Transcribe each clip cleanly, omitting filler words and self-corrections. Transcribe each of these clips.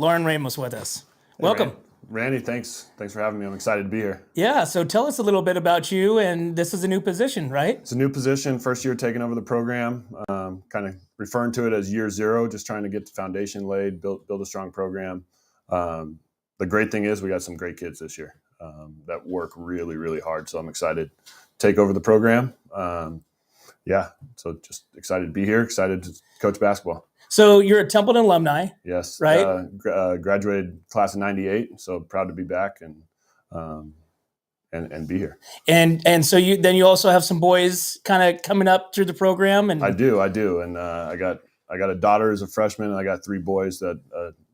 Lauren Ramos with us. Hey, Welcome. Randy, thanks for having me. I'm excited to be here. Yeah, so tell us a little bit about you, and this is a new position, right? It's a new position, first year taking over the program, kind of referring to it as year zero, just trying to get the foundation laid, build a strong program. The great thing is we got some great kids this year that work really, really hard, so I'm excited to take over the program. So just excited to be here, excited to coach basketball. So you're a Templeton alumni. Yes. Right? Graduated class of 98, so proud to be back and be here. And so you also have some boys kind of coming up through the program. And I do. And I got a daughter as a freshman, and I got three boys that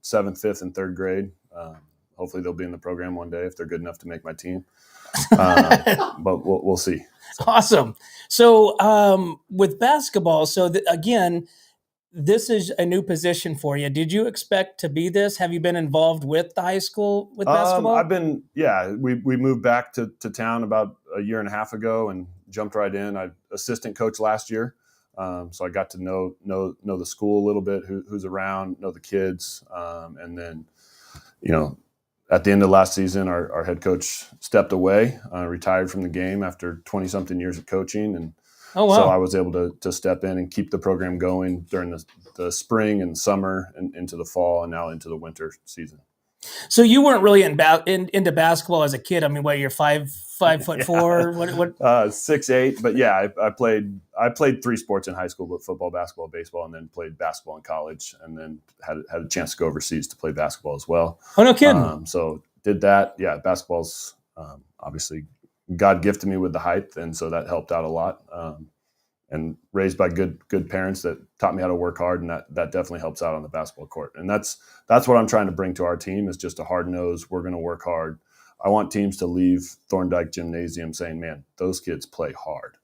7th, 5th, and 3rd grade. Hopefully they'll be in the program one day if they're good enough to make my team. But we'll see. Awesome. So with basketball, again, this is a new position for you. Did you expect to be this? Have you been involved with the high school with basketball? We moved back to town about a year and a half ago and jumped right in. I assistant coach last year. So I got to know the school a little bit, who's around, know the kids. And then, at the end of last season, our head coach stepped away, retired from the game after 20-something years of coaching. And oh, wow. So I was able to step in and keep the program going during the spring and summer and into the fall and now into the winter season. So you weren't really into basketball as a kid. I mean, what, you're 5'4"? What? 6'8", but yeah, I played 3 sports in high school, but football, basketball, baseball, and then played basketball in college, and then had a chance to go overseas to play basketball as well. Oh, no kidding. So did that. Yeah, basketball's obviously God gifted me with the height, and so that helped out a lot. And raised by good parents that taught me how to work hard, and that definitely helps out on the basketball court. And that's what I'm trying to bring to our team, is just a hard nose. We're going to work hard. I want teams to leave Thorndike Gymnasium saying, "Man, those kids play hard."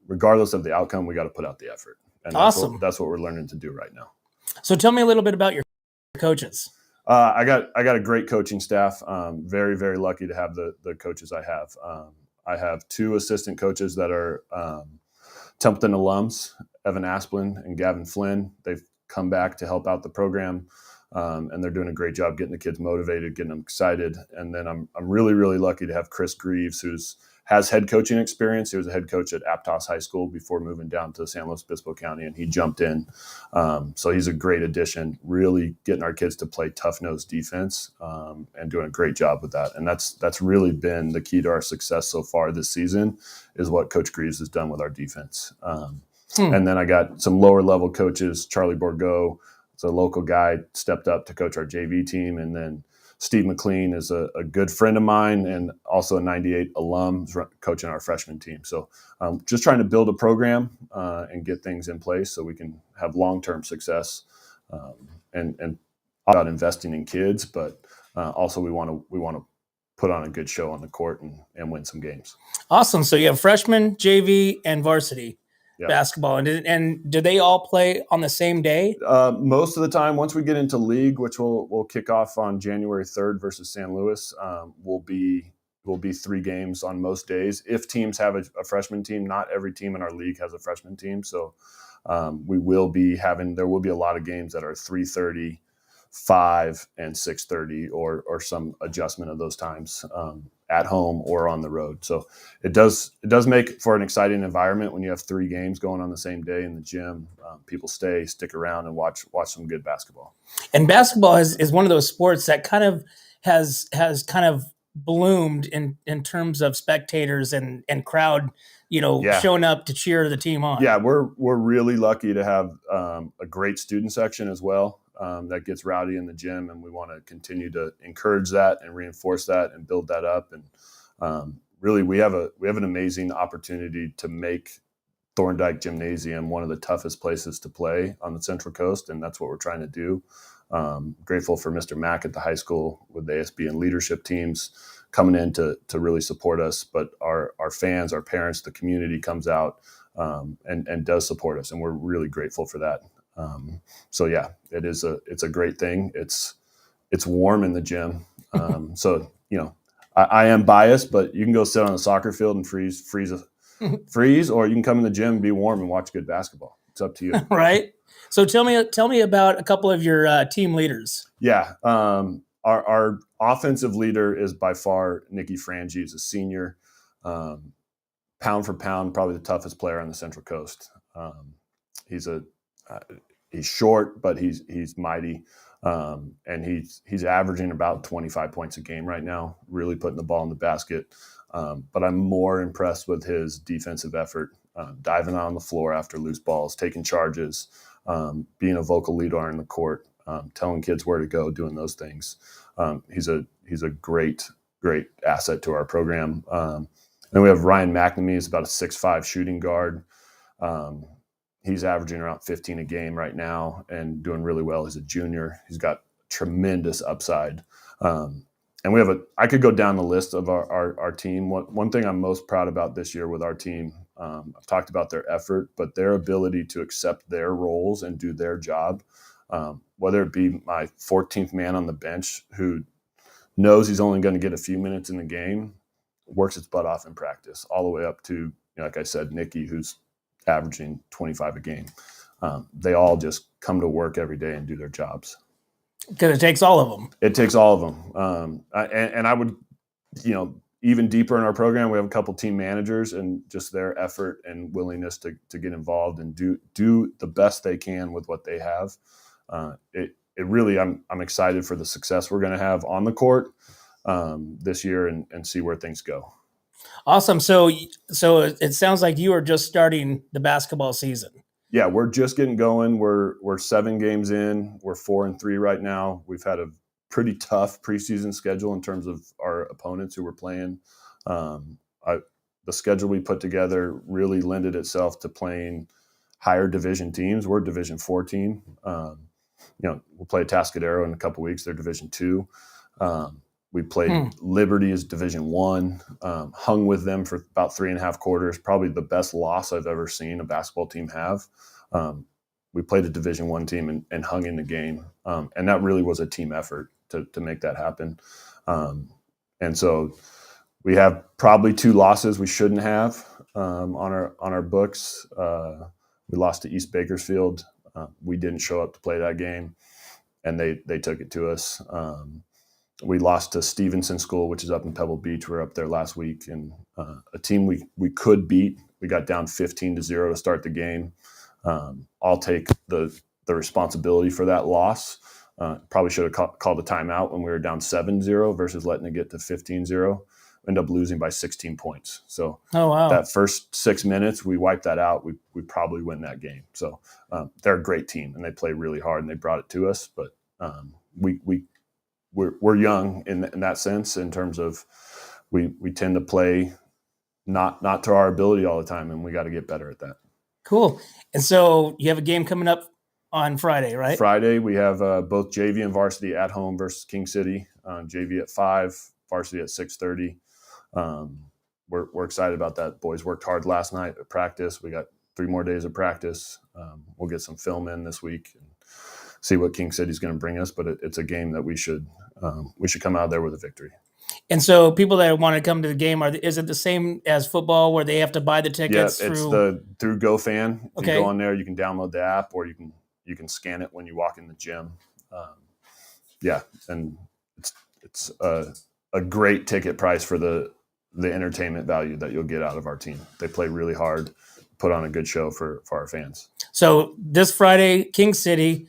Regardless of the outcome, we got to put out the effort. And awesome. That's what we're learning to do right now. So tell me a little bit about your coaches. I got a great coaching staff. Very, very lucky to have the coaches I have. I have 2 assistant coaches that are Templeton alums, Evan Asplin and Gavin Flynn. They've come back to help out the program, and they're doing a great job getting the kids motivated, getting them excited. And then I'm really, really lucky to have Chris Greaves, who has head coaching experience. He was a head coach at Aptos High School before moving down to San Luis Obispo County, and he jumped in. So he's a great addition, really getting our kids to play tough-nosed defense, and doing a great job with that. And that's really been the key to our success so far this season, is what Coach Greaves has done with our defense. And then I got some lower-level coaches. Charlie Borgo, it's a local guy, stepped up to coach our JV team, and then Steve McLean is a good friend of mine and also a 98 alum coaching our freshman team. So just trying to build a program and get things in place so we can have long-term success, and about investing in kids, but also we want to put on a good show on the court and win some games. Awesome. So you have freshman, JV, and varsity basketball. And do they all play on the same day? Most of the time, once we get into league, which we'll kick off on January 3rd versus San Luis, will be 3 games on most days. If teams have a freshman team, not every team in our league has a freshman team. So there will be a lot of games that are 3:30, 5, and 6:30, or some adjustment of those times at home or on the road. So it does make for an exciting environment when you have 3 games going on the same day in the gym. People stick around and watch some good basketball. And basketball is one of those sports that kind of has kind of bloomed in terms of spectators and crowd, showing up to cheer the team on. Yeah, we're really lucky to have a great student section as well. That gets rowdy in the gym, and we want to continue to encourage that and reinforce that and build that up. And really, we have an amazing opportunity to make Thorndike Gymnasium one of the toughest places to play on the Central Coast, and that's what we're trying to do. Grateful for Mr. Mack at the high school with the ASB and leadership teams coming in to really support us. But our fans, our parents, the community comes out and does support us, and we're really grateful for that. So yeah, it's a great thing. It's warm in the gym. So, I am biased, but you can go sit on a soccer field and freeze, or you can come in the gym, be warm, and watch good basketball. It's up to you. Right. So tell me about a couple of your team leaders. Yeah. Our offensive leader is by far Nicky Frangi. He's a senior. Pound for pound, probably the toughest player on the Central Coast. He's short, but he's mighty, and he's averaging about 25 points a game right now. Really putting the ball in the basket. But I'm more impressed with his defensive effort, diving on the floor after loose balls, taking charges, being a vocal leader on the court, telling kids where to go, doing those things. He's a great asset to our program. Then we have Ryan McNamee. He's about a 6'5" shooting guard. He's averaging around 15 a game right now and doing really well. He's a junior. He's got tremendous upside. And we have I could go down the list of our team. One thing I'm most proud about this year with our team, I've talked about their effort, but their ability to accept their roles and do their job, whether it be my 14th man on the bench who knows he's only going to get a few minutes in the game, works its butt off in practice, all the way up to, like I said, Nicky, who's averaging 25 a game. They all just come to work every day and do their jobs. Because it takes all of them. It takes all of them. And I would, even deeper in our program, we have a couple team managers, and just their effort and willingness to get involved and do the best they can with what they have. It really, I'm excited for the success we're going to have on the court this year and see where things go. Awesome. So it sounds like you are just starting the basketball season. Yeah, we're just getting going. We're 7 games in. We're 4-3 right now. We've had a pretty tough preseason schedule in terms of our opponents who we're playing. The schedule we put together really lended itself to playing higher division teams. We're a Division 4 team. We'll play Atascadero in a couple weeks. They're Division 2. We played Liberty as Division 1, hung with them for about 3.5 quarters, probably the best loss I've ever seen a basketball team have. We played a Division 1 team and hung in the game. And that really was a team effort to make that happen. And so we have probably 2 losses we shouldn't have on our books. We lost to East Bakersfield. We didn't show up to play that game, and they took it to us. We lost to Stevenson School, which is up in Pebble Beach. We were up there last week, and a team we could beat. We got down 15-0 to start the game. I'll take the responsibility for that loss. Probably should have called a timeout when we were down 7-0 versus letting it get to 15-0. End up losing by 16 points. So that first 6 minutes, we wiped that out. We probably win that game. So they're a great team, and they play really hard, and they brought it to us. But we're young in that sense, in terms of we tend to play not to our ability all the time, and we got to get better at that. Cool. And so you have a game coming up on Friday, right? Friday we have both JV and varsity at home versus King City. JV at 5, varsity at 6:30. We're excited about that. Boys worked hard last night at practice. We got 3 more days of practice. We'll get some film in this week and see what King City's going to bring us. But it's a game that we should come out of there with a victory. And so people that want to come to the game, is it the same as football where they have to buy the tickets? Yeah, it's through GoFan. If you go on there, you can download the app, or you can scan it when you walk in the gym. And it's a great ticket price for the entertainment value that you'll get out of our team. They play really hard, put on a good show for our fans. So this Friday, King City,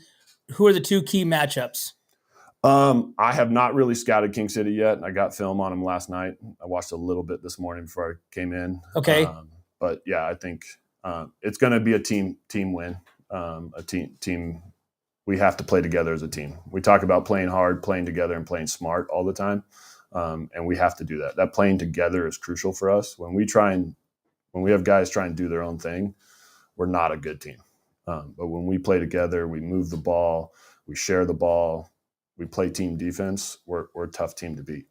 who are the 2 key matchups? I have not really scouted King City yet. I got film on them last night. I watched a little bit this morning before I came in. Okay. But yeah, I think it's going to be a team win. A team. We have to play together as a team. We talk about playing hard, playing together, and playing smart all the time, and we have to do that. That playing together is crucial for us. When we have guys try and do their own thing, we're not a good team. But when we play together, we move the ball, we share the ball, we play team defense, we're a tough team to beat.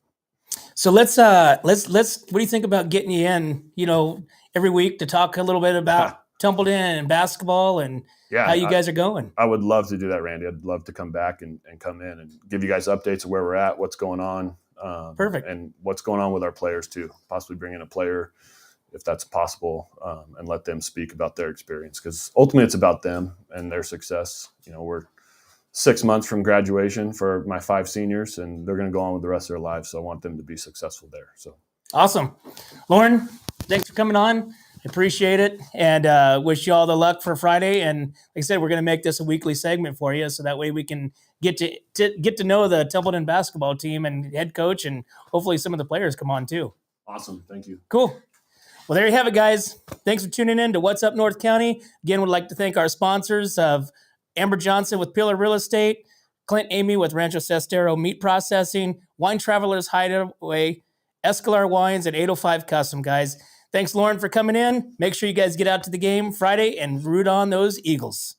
So let's what do you think about getting you in, every week to talk a little bit about Templeton and basketball and how you guys are going? I would love to do that, Randy. I'd love to come back and come in and give you guys updates of where we're at, what's going on. Perfect. And what's going on with our players too. Possibly bring in a player if that's possible, and let them speak about their experience, because ultimately it's about them and their success. We're 6 months from graduation for my 5 seniors, and they're going to go on with the rest of their lives. So I want them to be successful there. So awesome. Lauren, thanks for coming on. I appreciate it, and wish you all the luck for Friday. And like I said, we're going to make this a weekly segment for you, so that way we can get to know the Templeton basketball team and head coach, and hopefully some of the players come on too. Awesome. Thank you. Cool. Well, there you have it, guys. Thanks for tuning in to What's Up North County. Again, would like to thank our sponsors of Amber Johnson with Pillar Real Estate, Clint Amy with Rancho Sestero Meat Processing, Wine Travelers Hideaway, Escalar Wines, and 805 Custom, guys. Thanks, Lauren, for coming in. Make sure you guys get out to the game Friday and root on those Eagles.